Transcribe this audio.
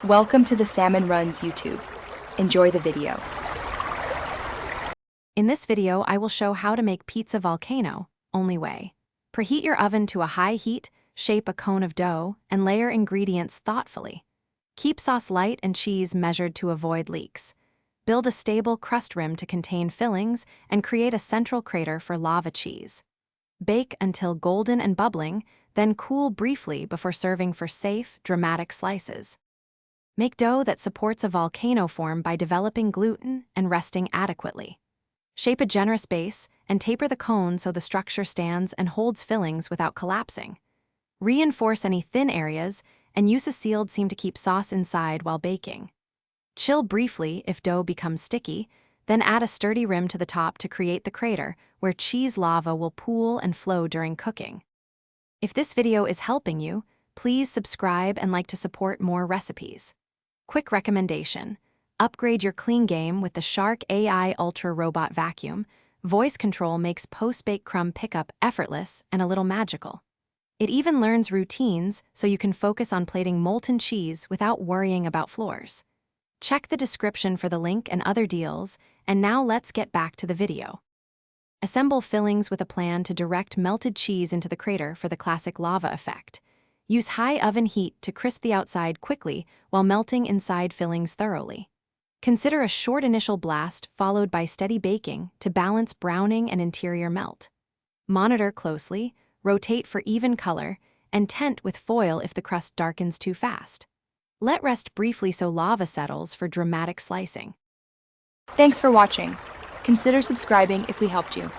Welcome to the Salmon Runs YouTube. Enjoy the video. In this video, I will show how to make pizza volcano, only way. Preheat your oven to a high heat, shape a cone of dough, and layer ingredients thoughtfully. Keep sauce light and cheese measured to avoid leaks. Build a stable crust rim to contain fillings and create a central crater for lava cheese. Bake until golden and bubbling, then cool briefly before serving for safe, dramatic slices. Make dough that supports a volcano form by developing gluten and resting adequately. Shape a generous base and taper the cone so the structure stands and holds fillings without collapsing. Reinforce any thin areas and use a sealed seam to keep sauce inside while baking. Chill briefly if dough becomes sticky, then add a sturdy rim to the top to create the crater where cheese lava will pool and flow during cooking. If this video is helping you, please subscribe and like to support more recipes. Quick recommendation: upgrade your clean game with the Shark AI Ultra Robot Vacuum. Voice control makes post-bake crumb pickup effortless and a little magical. It even learns routines so you can focus on plating molten cheese without worrying about floors. Check the description for the link and other deals, and now let's get back to the video. Assemble fillings with a plan to direct melted cheese into the crater for the classic lava effect. Use high oven heat to crisp the outside quickly while melting inside fillings thoroughly. Consider a short initial blast followed by steady baking to balance browning and interior melt. Monitor closely, rotate for even color, and tent with foil if the crust darkens too fast. Let rest briefly so lava settles for dramatic slicing. Thanks for watching. Consider subscribing if we helped you.